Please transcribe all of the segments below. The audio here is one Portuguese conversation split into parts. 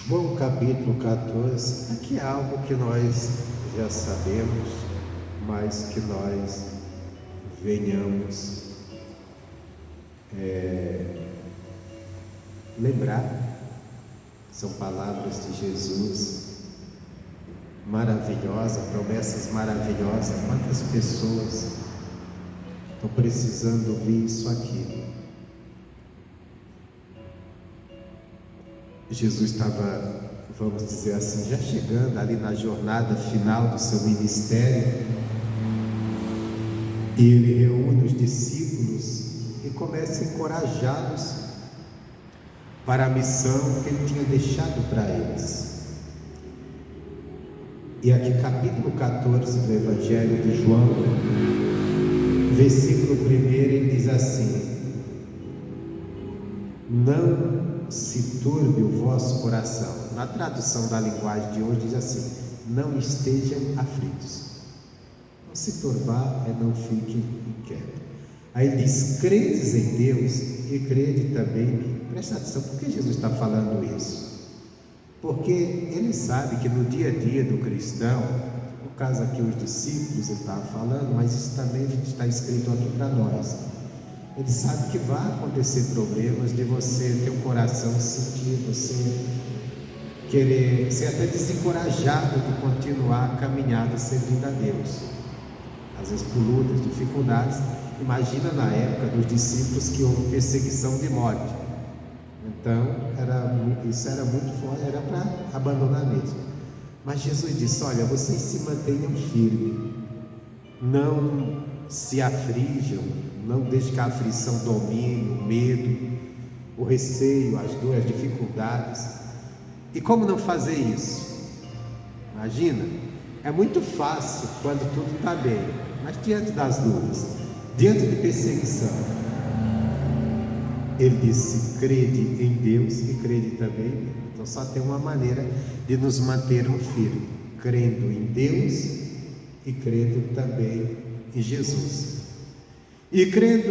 João capítulo 14, aqui é algo que nós já sabemos, mas que nós venhamos lembrar. São palavras de Jesus maravilhosas, promessas maravilhosas. Quantas pessoas estão precisando ouvir isso aqui? Jesus estava, vamos dizer assim, já chegando ali na jornada final do seu ministério, e ele reúne os discípulos e começa a encorajá-los para a missão que ele tinha deixado para eles. E aqui capítulo 14 do Evangelho de João, versículo 1, ele diz assim: não se turbe o vosso coração. Na tradução da linguagem de hoje diz assim: não estejam aflitos. Não se turbar é não fique inquieto. Aí diz: credes em Deus e crede também em mim. Presta atenção, por que Jesus está falando isso? Porque ele sabe que no dia a dia do cristão, no caso aqui os discípulos ele estava falando, mas isso também está escrito aqui para nós. Ele sabe que vai acontecer problemas de você ter um coração sentir, você querer ser até desencorajado de continuar a caminhada servindo a Deus. Às vezes por lutas, dificuldades. Imagina na época dos discípulos que houve perseguição de morte. Então, isso era muito forte, era para abandonar mesmo. Mas Jesus disse: olha, vocês se mantenham firmes, não se aflijam, não deixe que a aflição domine, o medo, o receio, as dores, as dificuldades. E como não fazer isso? Imagina, é muito fácil quando tudo está bem, mas diante das lutas, diante de perseguição, ele disse: crede em Deus e crede também em mim. Então só tem uma maneira de nos mantermos firmes, crendo em Deus e crendo também em Jesus. E crê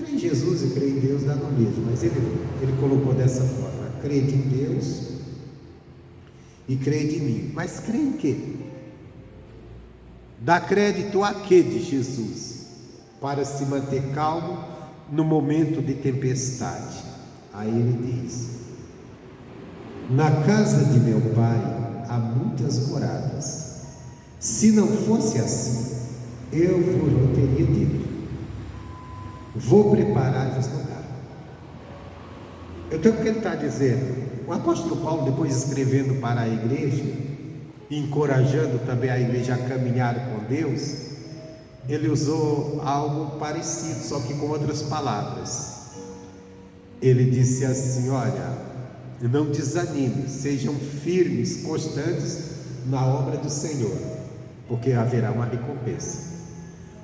em Jesus e crê em Deus dá no mesmo, mas ele colocou dessa forma: crede em Deus e crede em mim. Mas crê em quê? Dá crédito a quê de Jesus? Para se manter calmo no momento de tempestade. Aí ele diz: na casa de meu pai há muitas moradas. Se não fosse assim, eu vos teria dito: vou preparar-vos lugar. Então o que ele está dizendo? O apóstolo Paulo, depois escrevendo para a igreja, encorajando também a igreja a caminhar com Deus, ele usou algo parecido, só que com outras palavras. Ele disse assim: olha, não desanime, sejam firmes, constantes na obra do Senhor, porque haverá uma recompensa.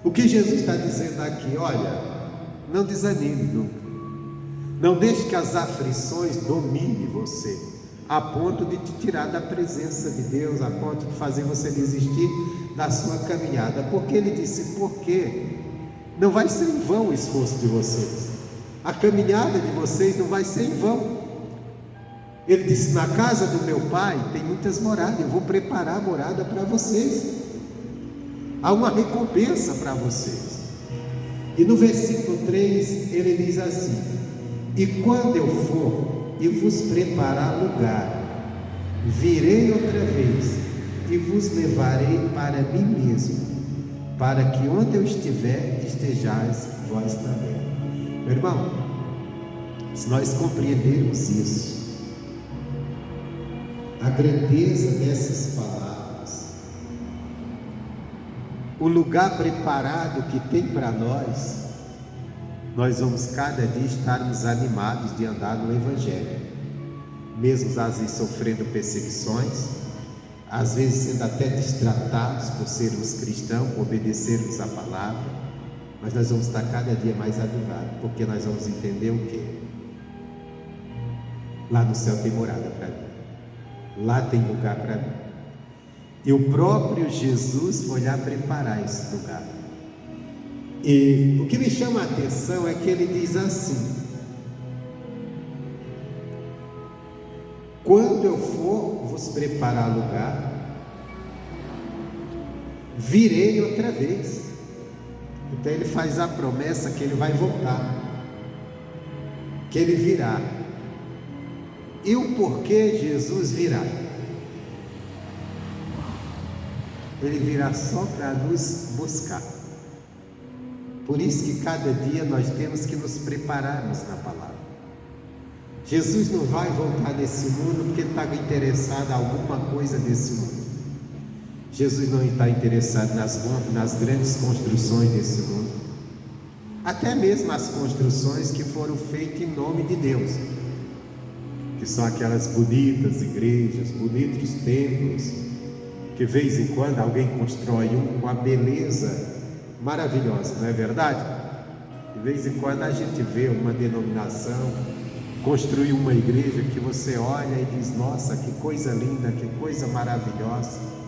O que Jesus está dizendo aqui? Olha, não desanime nunca, não deixe que as aflições dominem você, a ponto de te tirar da presença de Deus, a ponto de fazer você desistir da sua caminhada. Porque ele disse: porque não vai ser em vão o esforço de vocês, a caminhada de vocês não vai ser em vão. Ele disse: na casa do meu pai tem muitas moradas, eu vou preparar a morada para vocês, há uma recompensa para vocês. E no versículo 3 ele diz assim: e quando eu for e vos preparar lugar, virei outra vez e vos levarei para mim mesmo, para que onde eu estiver, estejais vós também. Meu irmão, se nós compreendermos isso, a grandeza dessas palavras, o lugar preparado que tem para nós vamos cada dia estarmos animados de andar no Evangelho, mesmo às vezes sofrendo perseguições, às vezes sendo até destratados por sermos cristãos, por obedecermos a palavra, mas nós vamos estar cada dia mais avivados, porque nós vamos entender o quê? Lá no céu tem morada para mim, lá tem lugar para mim, e o próprio Jesus foi lá preparar esse lugar. E o que me chama a atenção é que ele diz assim: quando eu for vos preparar lugar, virei outra vez. Então ele faz a promessa que ele vai voltar, que ele virá. E o porquê Jesus virá? Ele virá só para nos buscar. Por isso que cada dia nós temos que nos prepararmos na palavra. Jesus não vai voltar nesse mundo porque ele está interessado em alguma coisa desse mundo. Jesus não está interessado nas grandes construções desse mundo, até mesmo as construções que foram feitas em nome de Deus, que são aquelas bonitas igrejas, bonitos templos, que de vez em quando alguém constrói um com a beleza maravilhosa, não é verdade? De vez em quando a gente vê uma denominação construir uma igreja que você olha e diz: nossa, que coisa linda, que coisa maravilhosa.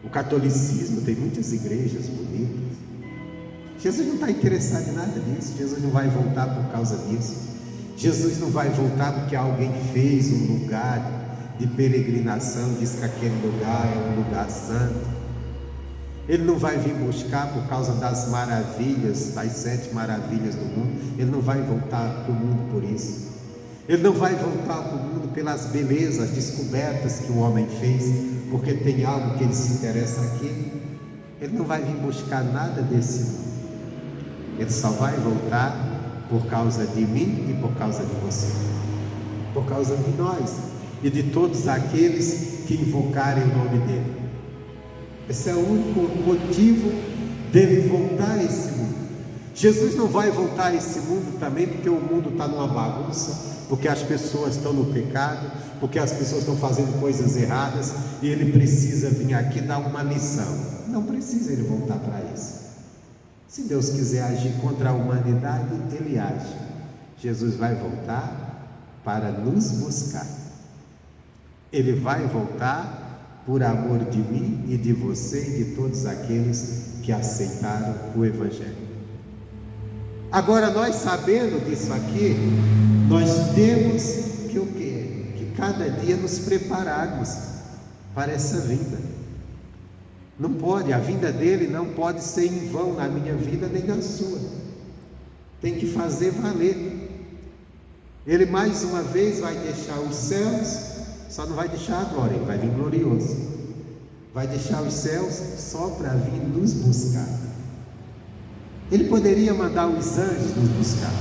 O catolicismo tem muitas igrejas bonitas. Jesus não está interessado em nada disso. Jesus não vai voltar por causa disso. Jesus não vai voltar porque alguém fez um lugar de peregrinação, diz que aquele lugar é um lugar santo. Ele não vai vir buscar por causa das maravilhas, das 7 maravilhas do mundo. Ele não vai voltar para o mundo por isso. Ele não vai voltar para o mundo pelas belezas, descobertas que o homem fez, porque tem algo que ele se interessa aqui. Ele não vai vir buscar nada desse mundo. Ele só vai voltar por causa de mim e por causa de você, por causa de nós e de todos aqueles que invocarem o nome dele. Esse é o único motivo dele voltar a esse mundo. Jesus não vai voltar a esse mundo também porque o mundo está numa bagunça, porque as pessoas estão no pecado, porque as pessoas estão fazendo coisas erradas e ele precisa vir aqui dar uma lição. Não precisa ele voltar para isso. Se Deus quiser agir contra a humanidade, ele age. Jesus vai voltar para nos buscar. Ele vai voltar por amor de mim e de você e de todos aqueles que aceitaram o Evangelho. Agora, nós sabendo disso aqui, nós temos que o quê? Que cada dia nos prepararmos para essa vinda. Não pode, a vinda dele não pode ser em vão na minha vida nem na sua. Tem que fazer valer. Ele mais uma vez vai deixar os céus, só não vai deixar a glória, ele vai vir glorioso. Vai deixar os céus só para vir nos buscar. Ele poderia mandar os anjos nos buscar.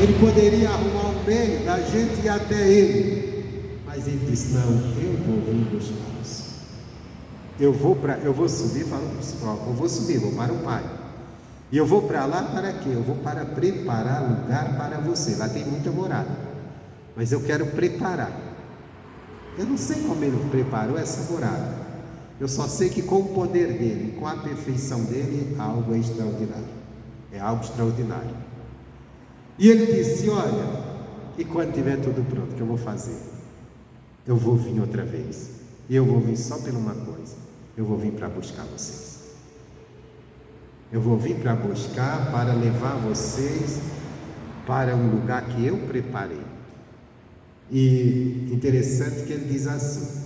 Ele poderia arrumar um meio da gente ir até ele. Mas ele disse: não, eu vou vir buscá-los. Eu vou subir, falou para os próprios, eu vou subir, vou para o Pai. E eu vou para lá para quê? Eu vou para preparar lugar para você. Lá tem muita morada, mas eu quero preparar. Eu não sei como ele preparou essa morada. Eu só sei que com o poder dele, com a perfeição dele, algo é extraordinário. É algo extraordinário. E ele disse: olha, e quando tiver tudo pronto, o que eu vou fazer? Eu vou vir outra vez. E eu vou vir só por uma coisa: eu vou vir para buscar vocês. Eu vou vir para buscar, para levar vocês para um lugar que eu preparei. E interessante que ele diz assim: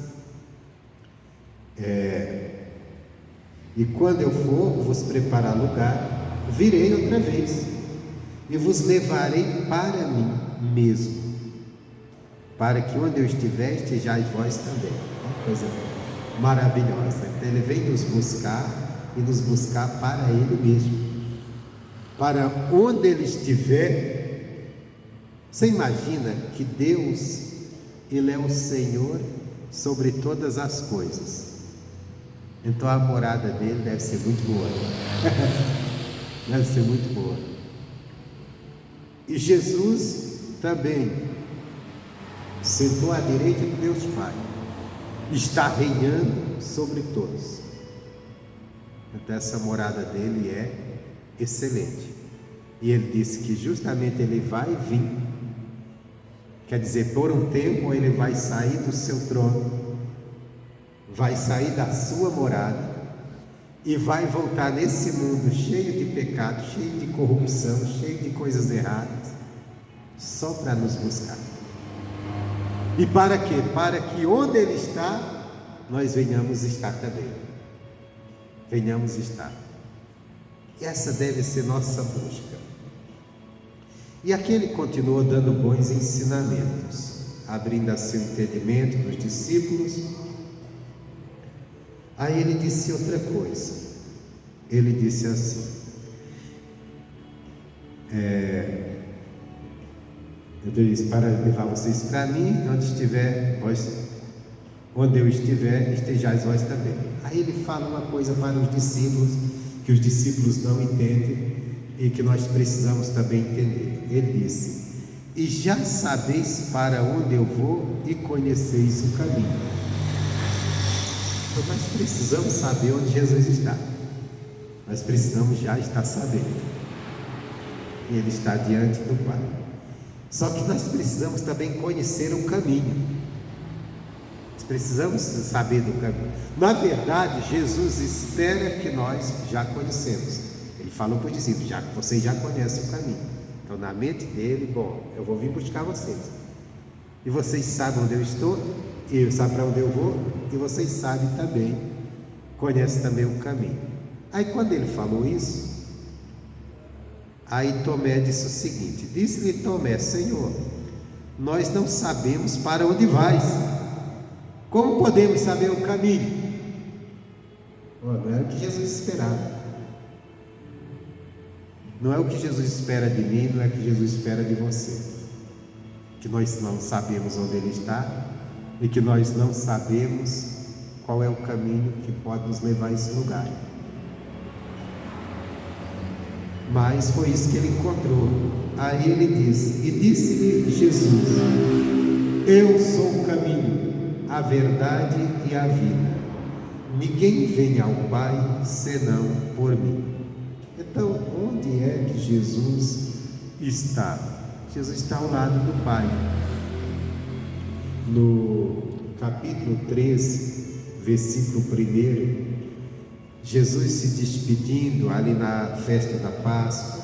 e quando eu for vos preparar lugar, virei outra vez e vos levarei para mim mesmo, para que onde eu estiver, estejais vós também. Uma coisa maravilhosa. Então ele vem nos buscar e nos buscar para ele mesmo, para onde ele estiver. Você imagina que Deus, ele é o Senhor sobre todas as coisas. Então a morada dele deve ser muito boa. Deve ser muito boa. E Jesus também sentou à direita de Deus Pai, está reinando sobre todos. Então essa morada dele é excelente. E ele disse que justamente ele vai vir, quer dizer, por um tempo ele vai sair do seu trono, vai sair da sua morada e vai voltar nesse mundo cheio de pecado, cheio de corrupção, cheio de coisas erradas, só para nos buscar. E para quê? Para que onde Ele está, nós venhamos estar também. Venhamos estar. E essa deve ser nossa busca. E aqui Ele continuou dando bons ensinamentos, abrindo assim o entendimento dos discípulos. Aí Ele disse outra coisa. Ele disse assim: eu disse para levar vocês para mim, onde eu estiver, estejais vós também. Aí Ele fala uma coisa para os discípulos, que os discípulos não entendem e que nós precisamos também entender. Ele disse: e já sabeis para onde eu vou e conheceis o caminho. Então nós precisamos saber onde Jesus está. Nós precisamos já estar sabendo. E Ele está diante do Pai. Só que nós precisamos também conhecer o caminho. Nós precisamos saber do caminho. Na verdade, Jesus espera que nós já conhecemos. Ele falou para os discípulos: já que vocês já conhecem o caminho. Então, na mente dele, bom, eu vou vir buscar vocês. E vocês sabem onde eu estou, eu sabem para onde eu vou, e vocês sabem também, conhecem também o caminho. Aí, quando ele falou isso, aí Tomé disse o seguinte: disse-lhe Tomé: Senhor, nós não sabemos para onde vais, como podemos saber o caminho? Não era o que Jesus esperava. Não é o que Jesus espera de mim, não é o que Jesus espera de você. Que nós não sabemos onde Ele está e que nós não sabemos qual é o caminho que pode nos levar a esse lugar. Mas foi isso que ele encontrou. Aí ele disse, e disse-lhe Jesus: eu sou o caminho, a verdade e a vida. Ninguém vem ao Pai senão por mim. Então, onde é que Jesus está? Jesus está ao lado do Pai. No capítulo 13, versículo 1, Jesus se despedindo ali na festa da Páscoa,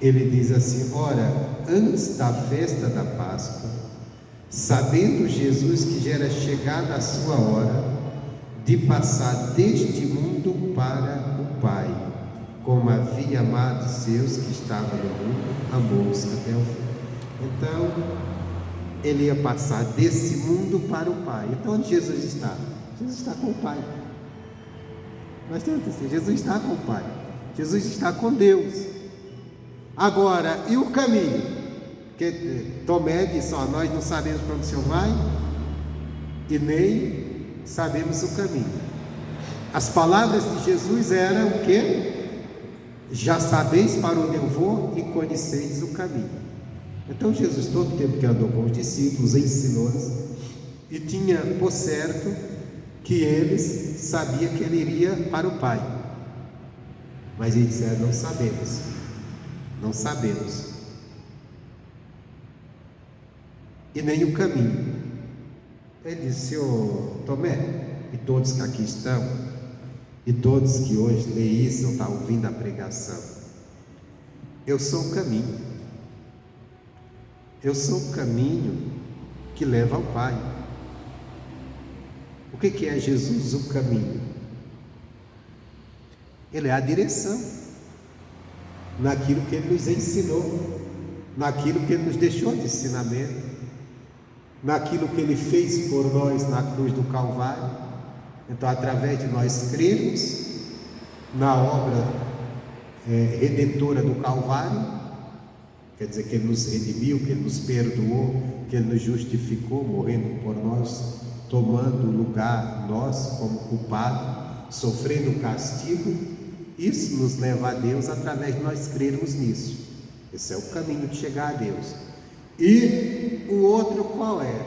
ele diz assim: ora, antes da festa da Páscoa, sabendo Jesus que já era chegada a sua hora de passar deste mundo para o Pai, como havia amado seus que estavam no mundo, amou-os até o fim. Então, ele ia passar desse mundo para o Pai. Então, onde Jesus está? Jesus está com o Pai. Nós temos que dizer, Jesus está com o Pai. Jesus está com Deus. Agora, e o caminho? Porque Tomé disse: nós não sabemos para onde o Senhor vai e nem sabemos o caminho. As palavras de Jesus eram o quê? Já sabeis para onde eu vou e conheceis o caminho. Então Jesus, todo o tempo que andou com os discípulos, ensinou-lhes, e tinha por certo que eles sabiam que ele iria para o Pai. Mas eles disseram: não sabemos. Não sabemos. E nem o caminho. Ele disse: Senhor Tomé, e todos que aqui estão, e todos que hoje leem isso ou estão ouvindo a pregação, eu sou o caminho. Eu sou o caminho que leva ao Pai. O que é Jesus? O caminho. Ele é a direção naquilo que Ele nos ensinou, naquilo que Ele nos deixou de ensinamento, naquilo que Ele fez por nós na cruz do Calvário. Então, através de nós crermos na obra redentora do Calvário, quer dizer que Ele nos redimiu, que Ele nos perdoou, que Ele nos justificou, morrendo por nós, tomando o lugar nosso como culpado, sofrendo o castigo. Isso nos leva a Deus através de nós crermos nisso. Esse é o caminho de chegar a Deus. E o outro qual é?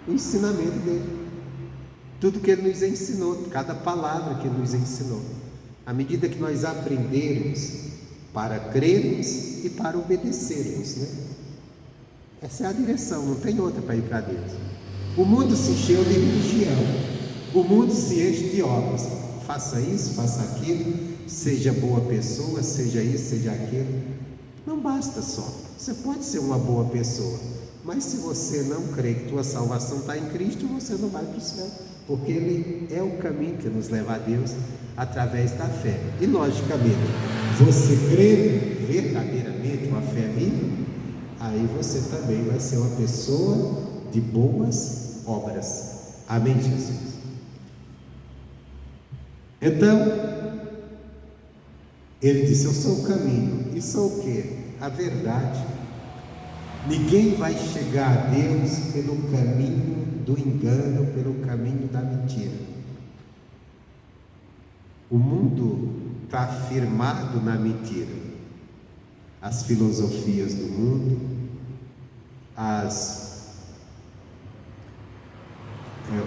O ensinamento dele. Tudo que Ele nos ensinou, cada palavra que Ele nos ensinou. À medida que nós aprendermos para crermos e para obedecermos, né? Essa é a direção, não tem outra para ir para Deus. O mundo se encheu de religião, o mundo se enche de obras. Faça isso, faça aquilo, seja boa pessoa, seja isso, seja aquilo. Não basta só. Você pode ser uma boa pessoa, mas se você não crê que tua salvação está em Cristo, você não vai para o céu, porque Ele é o caminho que nos leva a Deus através da fé. E logicamente, você crê verdadeiramente, uma fé viva, aí você também vai ser uma pessoa de boas obras. Amém, Jesus? Então, Ele disse: eu sou o caminho. E sou o quê? A verdade. Ninguém vai chegar a Deus pelo caminho do engano, pelo caminho da mentira. O mundo está firmado na mentira. As filosofias do mundo,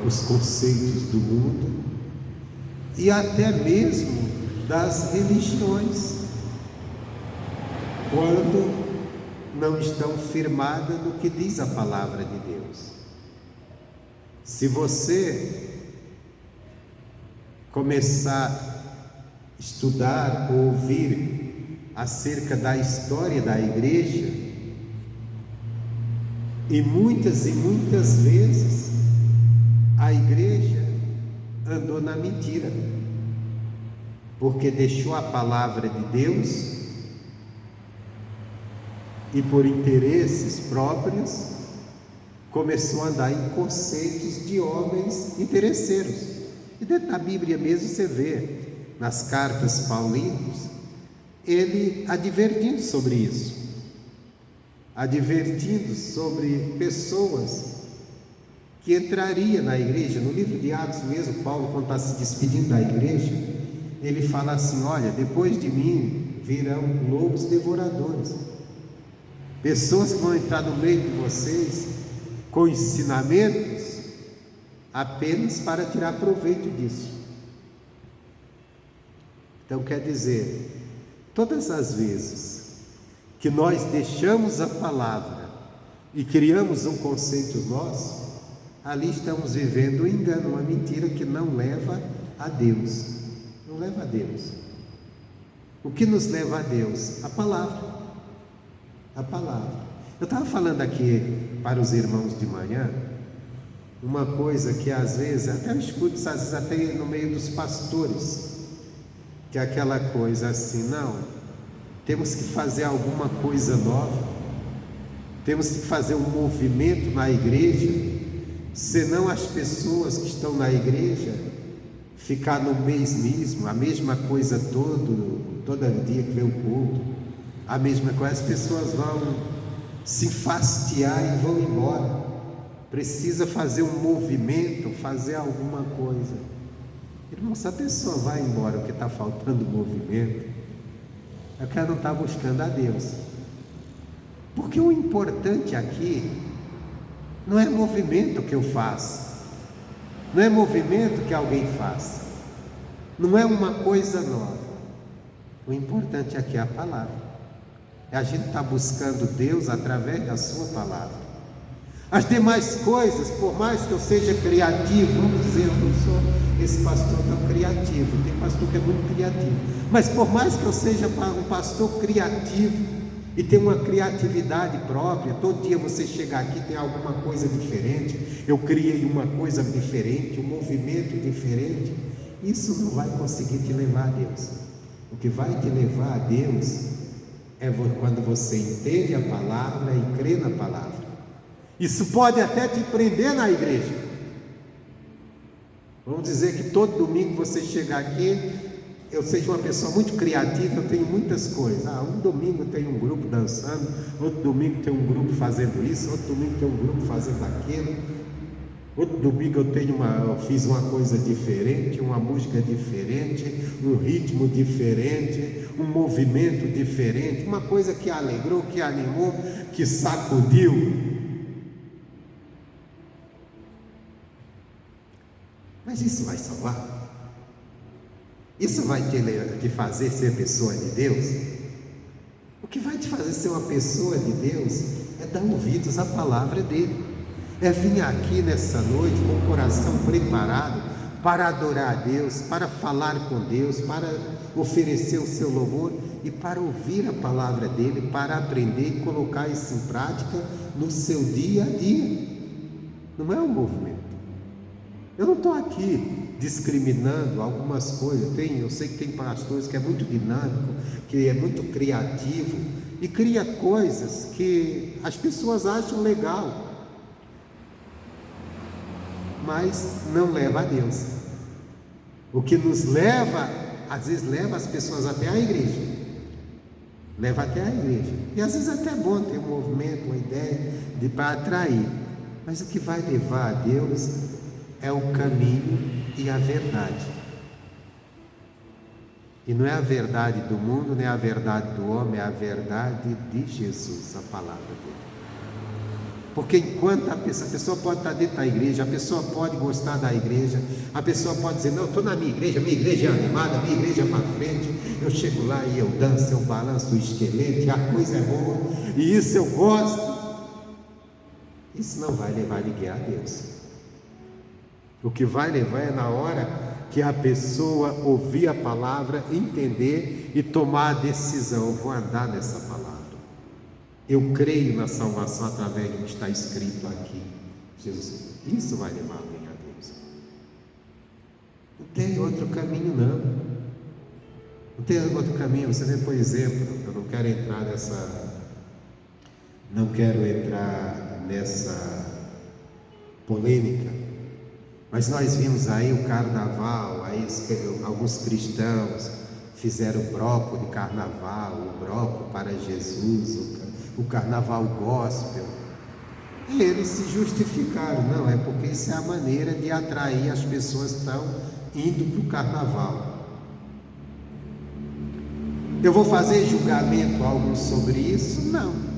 os conceitos do mundo e até mesmo das religiões, quando não estão firmadas no que diz a palavra de Deus. Se você começar a estudar ou ouvir acerca da história da igreja, e muitas vezes a igreja andou na mentira, porque deixou a palavra de Deus e por interesses próprios começou a andar em conceitos de homens interesseiros. E dentro da Bíblia mesmo você vê, nas cartas paulinas, ele advertindo sobre isso, advertindo sobre pessoas que entrariam na igreja. No livro de Atos mesmo, Paulo, quando está se despedindo da igreja, ele fala assim: olha, depois de mim virão lobos devoradores, pessoas que vão entrar no meio de vocês com ensinamentos apenas para tirar proveito disso. Então quer dizer, todas as vezes que nós deixamos a palavra e criamos um conceito nosso, ali estamos vivendo um engano, uma mentira que não leva a Deus. Não leva a Deus. O que nos leva a Deus? A palavra. A palavra. Eu estava falando aqui para os irmãos de manhã uma coisa que às vezes, até eu escuto, às vezes até no meio dos pastores, que é aquela coisa assim: não, temos que fazer alguma coisa nova, temos que fazer um movimento na igreja, senão as pessoas que estão na igreja ficar no mesmo, a mesma coisa todo dia que vem o culto, a mesma coisa, as pessoas vão se enfastiar e vão embora. Precisa fazer um movimento, fazer alguma coisa. Irmão, se a pessoa vai embora, o que está faltando movimento, é que ela não está buscando a Deus. Porque o importante aqui não é movimento que eu faço, não é movimento que alguém faz, não é uma coisa nova. O importante aqui é a palavra. A gente está buscando Deus através da sua palavra. As demais coisas, por mais que eu seja criativo, vamos dizer, eu não sou esse pastor tão criativo, tem pastor que é muito criativo, mas por mais que eu seja um pastor criativo e tenha uma criatividade própria, todo dia você chegar aqui tem alguma coisa diferente, eu criei uma coisa diferente, um movimento diferente, isso não vai conseguir te levar a Deus. O que vai te levar a Deus é quando você entende a palavra e crê na palavra. Isso pode até te prender na igreja. Vamos dizer que todo domingo você chegar aqui, eu seja uma pessoa muito criativa, eu tenho muitas coisas. Um domingo tem um grupo dançando, outro domingo tem um grupo fazendo isso, outro domingo tem um grupo fazendo aquilo, outro domingo eu fiz uma coisa diferente, uma música diferente, um ritmo diferente, um movimento diferente, uma coisa que alegrou, que animou, que sacudiu. Mas isso vai salvar? Isso vai te fazer ser pessoa de Deus? O que vai te fazer ser uma pessoa de Deus é dar ouvidos à palavra dele, é vir aqui nessa noite com o coração preparado para adorar a Deus, para falar com Deus, para oferecer o seu louvor e para ouvir a palavra dele, para aprender e colocar isso em prática no seu dia a dia. Não é um movimento. Eu não estou aqui discriminando algumas coisas. Eu sei que tem pastores que é muito dinâmico, que é muito criativo e cria coisas que as pessoas acham legal, mas não leva a Deus. O que nos leva, às vezes leva as pessoas até a igreja, leva até a igreja, e às vezes até é bom ter um movimento, uma ideia para atrair, mas o que vai levar a Deus é o caminho e a verdade. E não é a verdade do mundo, nem a verdade do homem, é a verdade de Jesus, a palavra dele. Porque enquanto a pessoa pode estar dentro da igreja, a pessoa pode gostar da igreja, a pessoa pode dizer, não, eu estou na minha igreja é animada, minha igreja é para frente, eu chego lá e eu danço, eu balanço o esqueleto, a coisa é boa, e isso eu gosto. Isso não vai levar ninguém a Deus. O que vai levar é na hora que a pessoa ouvir a palavra, entender e tomar a decisão, eu vou andar nessa palavra. Eu creio na salvação através do que está escrito aqui. Jesus, isso vai levar alguém a Deus. Não tem outro caminho, não. Não tem outro caminho. Você vê, por exemplo, eu não quero entrar nessa polêmica, mas nós vimos aí o carnaval, aí alguns cristãos fizeram o bloco de carnaval, o bloco para Jesus, o carnaval gospel, e eles se justificaram, não, é porque isso é a maneira de atrair as pessoas que estão indo para o carnaval. Eu vou fazer julgamento algum sobre isso? Não.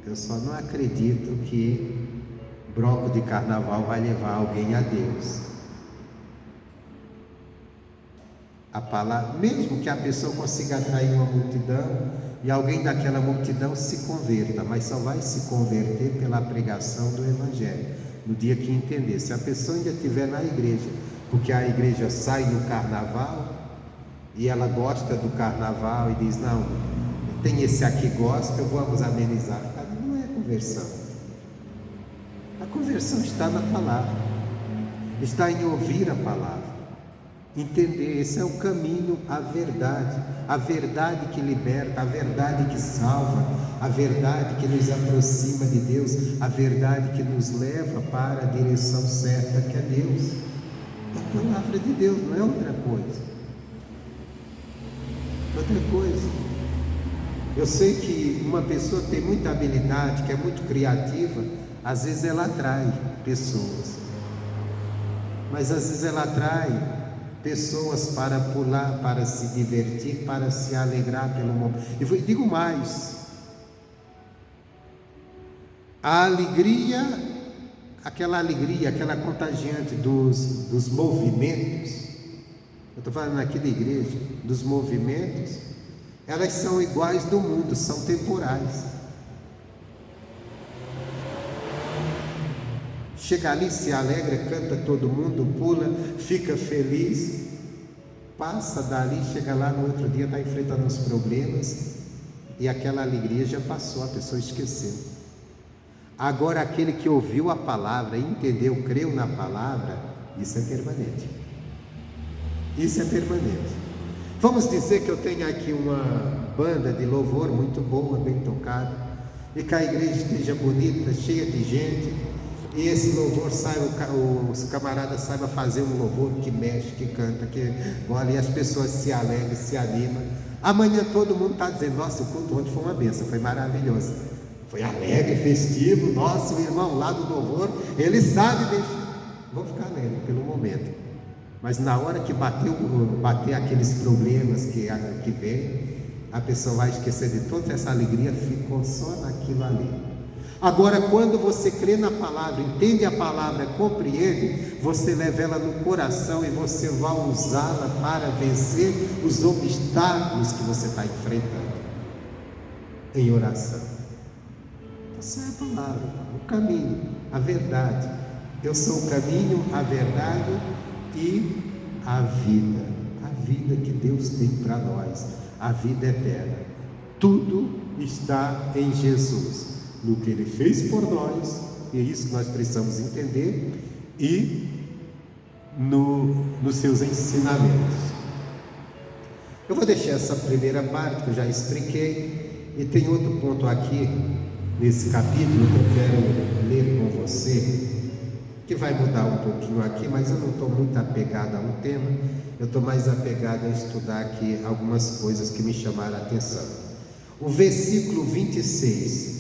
Eu só não acredito que bloco de carnaval vai levar alguém a Deus. A palavra, mesmo que a pessoa consiga atrair uma multidão e alguém daquela multidão se converta, mas só vai se converter pela pregação do Evangelho, no dia que entender. Se a pessoa ainda estiver na igreja, porque a igreja sai no carnaval e ela gosta do carnaval e diz, não, tem esse aqui gospel, vamos amenizar. Não é conversão. A conversão está na palavra, está em ouvir a palavra, entender. Esse é o caminho, a verdade que liberta, a verdade que salva, a verdade que nos aproxima de Deus, a verdade que nos leva para a direção certa, que é Deus. É a palavra de Deus, não é outra coisa. Outra coisa. Eu sei que uma pessoa que tem muita habilidade, que é muito criativa, às vezes ela atrai pessoas, mas às vezes ela atrai pessoas para pular, para se divertir, para se alegrar pelo momento. E digo mais, a alegria, aquela contagiante dos movimentos, eu estou falando aqui da igreja, dos movimentos, elas são iguais do mundo, são temporais. Chega ali, se alegra, canta todo mundo, pula, fica feliz, passa dali, chega lá no outro dia, está enfrentando os problemas, e aquela alegria já passou, a pessoa esqueceu. Agora aquele que ouviu a palavra, entendeu, creu na palavra, isso é permanente. Isso é permanente. Vamos dizer que eu tenho aqui uma banda de louvor muito boa, bem tocada, e que a igreja esteja bonita, cheia de gente, e esse louvor os camaradas saibam fazer um louvor que mexe, que canta, que olha, e as pessoas se alegram, se animam. Amanhã todo mundo está dizendo, nossa, o culto ontem foi uma bênção, foi maravilhoso, foi alegre, festivo, nossa, o irmão lá do louvor, ele sabe deixar. Vou ficar alegre pelo momento, mas na hora que bater aqueles problemas que vem, a pessoa vai esquecer de toda essa alegria, ficou só naquilo ali. Agora, quando você crê na palavra, entende a palavra, compreende, você leva ela no coração e você vai usá-la para vencer os obstáculos que você está enfrentando em oração. Essa é a palavra, o caminho, a verdade. Eu sou o caminho, a verdade e a vida. Deus tem para nós, a vida eterna. Tudo está em Jesus, no que Ele fez por nós, e é isso que nós precisamos entender, e nos seus ensinamentos. Eu vou deixar essa primeira parte que eu já expliquei, e tem outro ponto aqui nesse capítulo que eu quero ler com você, que vai mudar um pouquinho aqui, mas eu não estou muito apegado a um tema, eu estou mais apegado a estudar aqui algumas coisas que me chamaram a atenção. O versículo 26,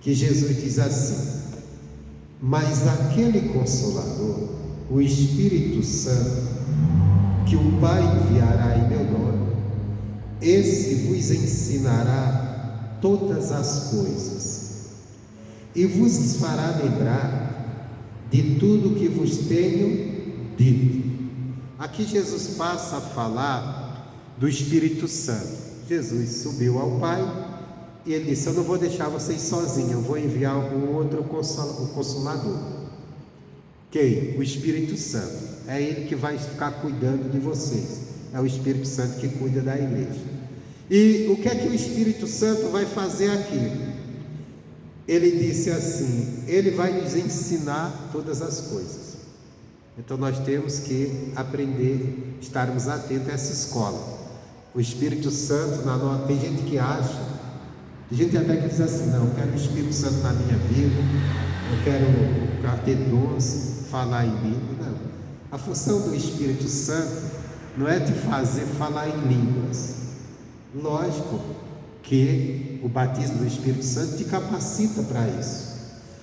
que Jesus diz assim: mas aquele Consolador, o Espírito Santo, que o Pai enviará em meu nome, esse vos ensinará todas as coisas, e vos fará lembrar de tudo que vos tenho dito. Aqui Jesus passa a falar do Espírito Santo. Jesus subiu ao Pai e Ele disse: eu não vou deixar vocês sozinhos, eu vou enviar um outro Consolador. Quem? O Espírito Santo. É Ele que vai ficar cuidando de vocês. É o Espírito Santo que cuida da igreja. E o que é que o Espírito Santo vai fazer aqui? Ele disse assim: Ele vai nos ensinar todas as coisas. Então nós temos que aprender, estarmos atentos a essa escola. O Espírito Santo, tem gente que acha, tem gente até que diz assim: não, eu quero o Espírito Santo na minha vida, eu quero ter dons, falar em língua. Não, a função do Espírito Santo não é te fazer falar em línguas. Lógico que o batismo do Espírito Santo te capacita para isso.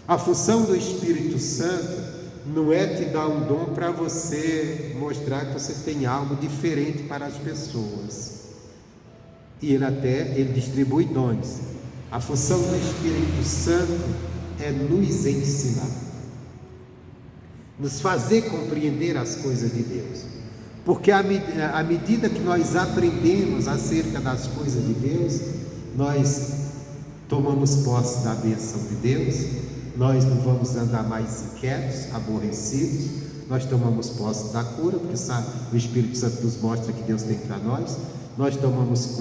A função do Espírito Santo não é te dar um dom para você mostrar que você tem algo diferente para as pessoas. E ele distribui dons. A função do Espírito Santo é nos ensinar, nos fazer compreender as coisas de Deus. Porque à medida que nós aprendemos acerca das coisas de Deus, nós tomamos posse da bênção de Deus, nós não vamos andar mais inquietos, aborrecidos, nós tomamos posse da cura, porque sabe, o Espírito Santo nos mostra que Deus tem para nós tomamos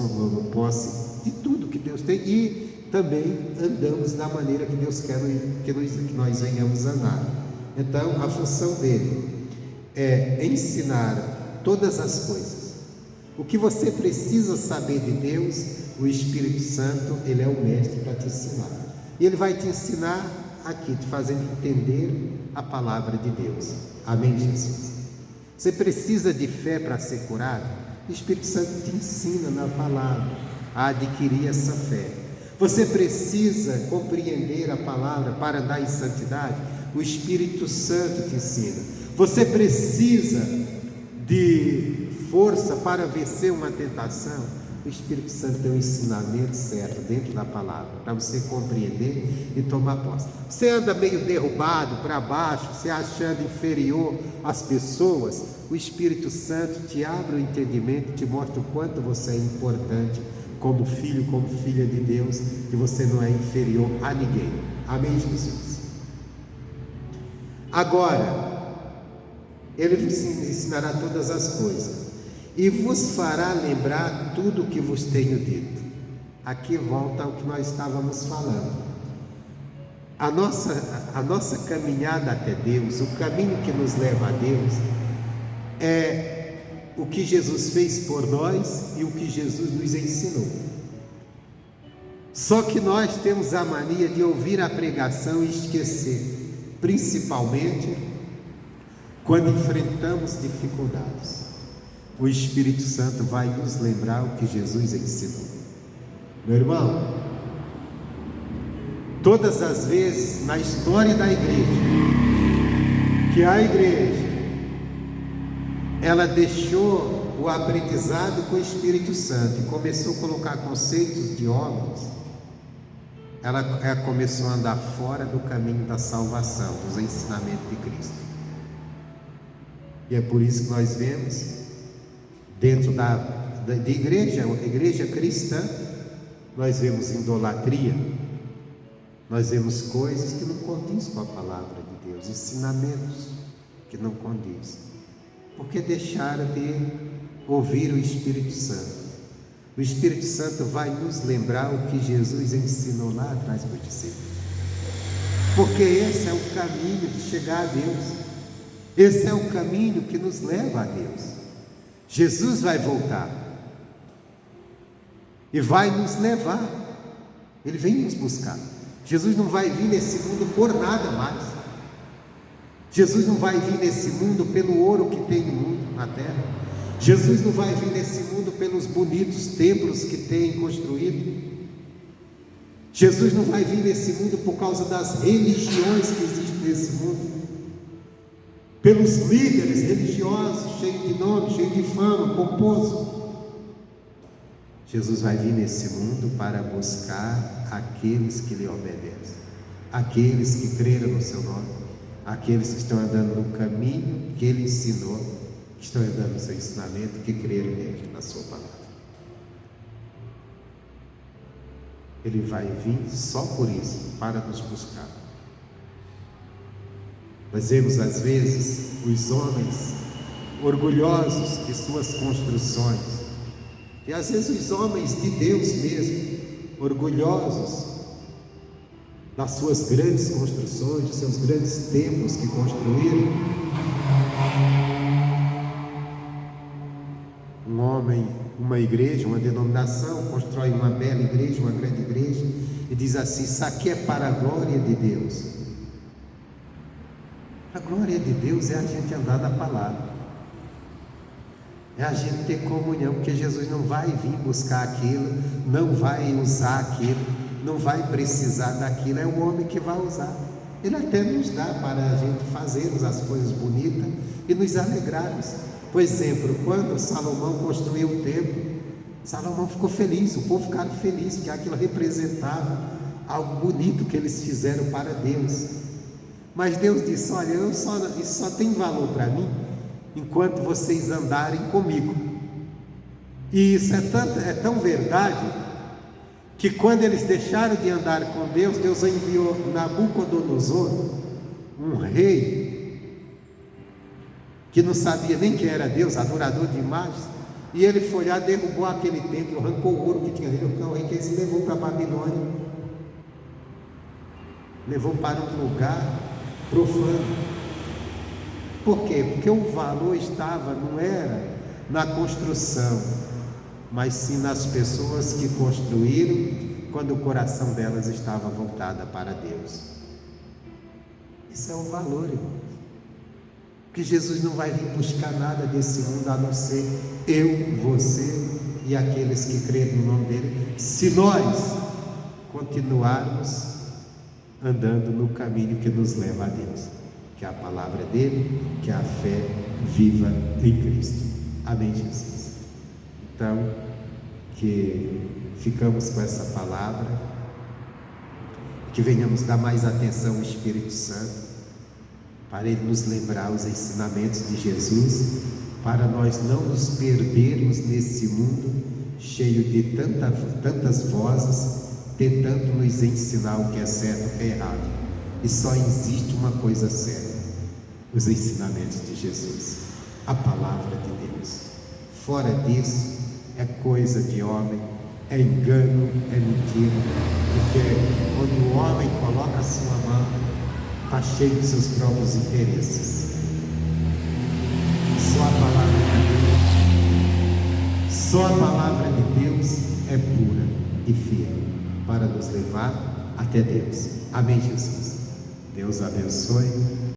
posse de tudo que Deus tem e também andamos da maneira que Deus quer que nós venhamos andar. Então a função dele é ensinar todas as coisas. O que você precisa saber de Deus, o Espírito Santo, ele é o mestre para te ensinar. E ele vai te ensinar aqui, te fazendo entender a palavra de Deus. Amém, Jesus? Você precisa de fé para ser curado? O Espírito Santo te ensina na palavra a adquirir essa fé. Você precisa compreender a palavra para andar em santidade? O Espírito Santo te ensina. Você precisa de força para vencer uma tentação? O Espírito Santo tem um ensinamento certo dentro da palavra, para você compreender e tomar posse. Você anda meio derrubado para baixo, se achando inferior às pessoas, o Espírito Santo te abre o entendimento, te mostra o quanto você é importante como filho, como filha de Deus, que você não é inferior a ninguém. Amém, Jesus? Agora, ele vos ensinará todas as coisas e vos fará lembrar tudo o que vos tenho dito. Aqui volta ao que nós estávamos falando. A nossa caminhada até Deus, o caminho que nos leva a Deus, é o que Jesus fez por nós e o que Jesus nos ensinou. Só que nós temos a mania de ouvir a pregação e esquecer, principalmente quando enfrentamos dificuldades. O Espírito Santo vai nos lembrar o que Jesus ensinou. Meu irmão, todas as vezes na história da igreja, que a igreja, ela deixou o aprendizado com o Espírito Santo e começou a colocar conceitos de homens, ela começou a andar fora do caminho da salvação, dos ensinamentos de Cristo. E é por isso que nós vemos dentro da igreja cristã, nós vemos idolatria, nós vemos coisas que não condiz com a palavra de Deus, ensinamentos que não condiz, porque deixaram de ouvir o Espírito Santo. O Espírito Santo vai nos lembrar o que Jesus ensinou lá atrás para os discípulos. Porque esse é o caminho de chegar a Deus. Esse é o caminho que nos leva a Deus. Jesus vai voltar e vai nos levar. Ele vem nos buscar. Jesus não vai vir nesse mundo por nada mais. Jesus não vai vir nesse mundo pelo ouro que tem no mundo, na terra. Jesus não vai vir nesse mundo pelos bonitos templos que tem construído. Jesus não vai vir nesse mundo por causa das religiões que existem nesse mundo, pelos líderes religiosos, cheios de nome, cheios de fama, pomposo. Jesus vai vir nesse mundo para buscar aqueles que lhe obedecem, aqueles que creram no seu nome, aqueles que estão andando no caminho que ele ensinou, que estão andando no seu ensinamento, que creram nele, na sua palavra. Ele vai vir só por isso, para nos buscar. Nós vemos às vezes os homens orgulhosos de suas construções, e às vezes os homens de Deus mesmo, orgulhosos das suas grandes construções, dos seus grandes templos que construíram. Um homem, uma igreja, uma denominação, constrói uma bela igreja, uma grande igreja, e diz assim: isso aqui é para a glória de Deus. A glória de Deus é a gente andar na palavra, é a gente ter comunhão, porque Jesus não vai vir buscar aquilo, não vai usar aquilo, não vai precisar daquilo, é o homem que vai usar. Ele até nos dá para a gente fazermos as coisas bonitas e nos alegrarmos. Por exemplo, quando Salomão construiu o templo, Salomão ficou feliz, o povo ficou feliz, porque aquilo representava algo bonito que eles fizeram para Deus. Mas Deus disse: olha, isso só tem valor para mim enquanto vocês andarem comigo. E isso é tão verdade, que quando eles deixaram de andar com Deus, Deus enviou Nabucodonosor, um rei que não sabia nem quem era Deus, adorador de imagens, e ele foi lá, derrubou aquele templo, arrancou o ouro que tinha nele, o rei que se levou para a Babilônia, levou para um lugar profano. Por quê? Porque o valor não era na construção, mas sim nas pessoas que construíram, quando o coração delas estava voltado para Deus. Isso é o valor, irmão. Porque Jesus não vai vir buscar nada desse mundo, a não ser eu, você e aqueles que creem no nome dele, se nós continuarmos andando no caminho que nos leva a Deus, que é a palavra dele, que é a fé viva em Cristo. Amém, Jesus? Então, que ficamos com essa palavra, que venhamos dar mais atenção ao Espírito Santo, para ele nos lembrar os ensinamentos de Jesus, para nós não nos perdermos nesse mundo cheio de tantas vozes, tentando nos ensinar o que é certo e o que é errado. E só existe uma coisa certa: os ensinamentos de Jesus, a palavra de Deus. Fora disso é coisa de homem, é engano, é mentira, porque quando o homem coloca a sua mão, está cheio de seus próprios interesses. Só a palavra de Deus, só a palavra de Deus é pura e fiel para nos levar até Deus. Amém, Jesus? Deus abençoe.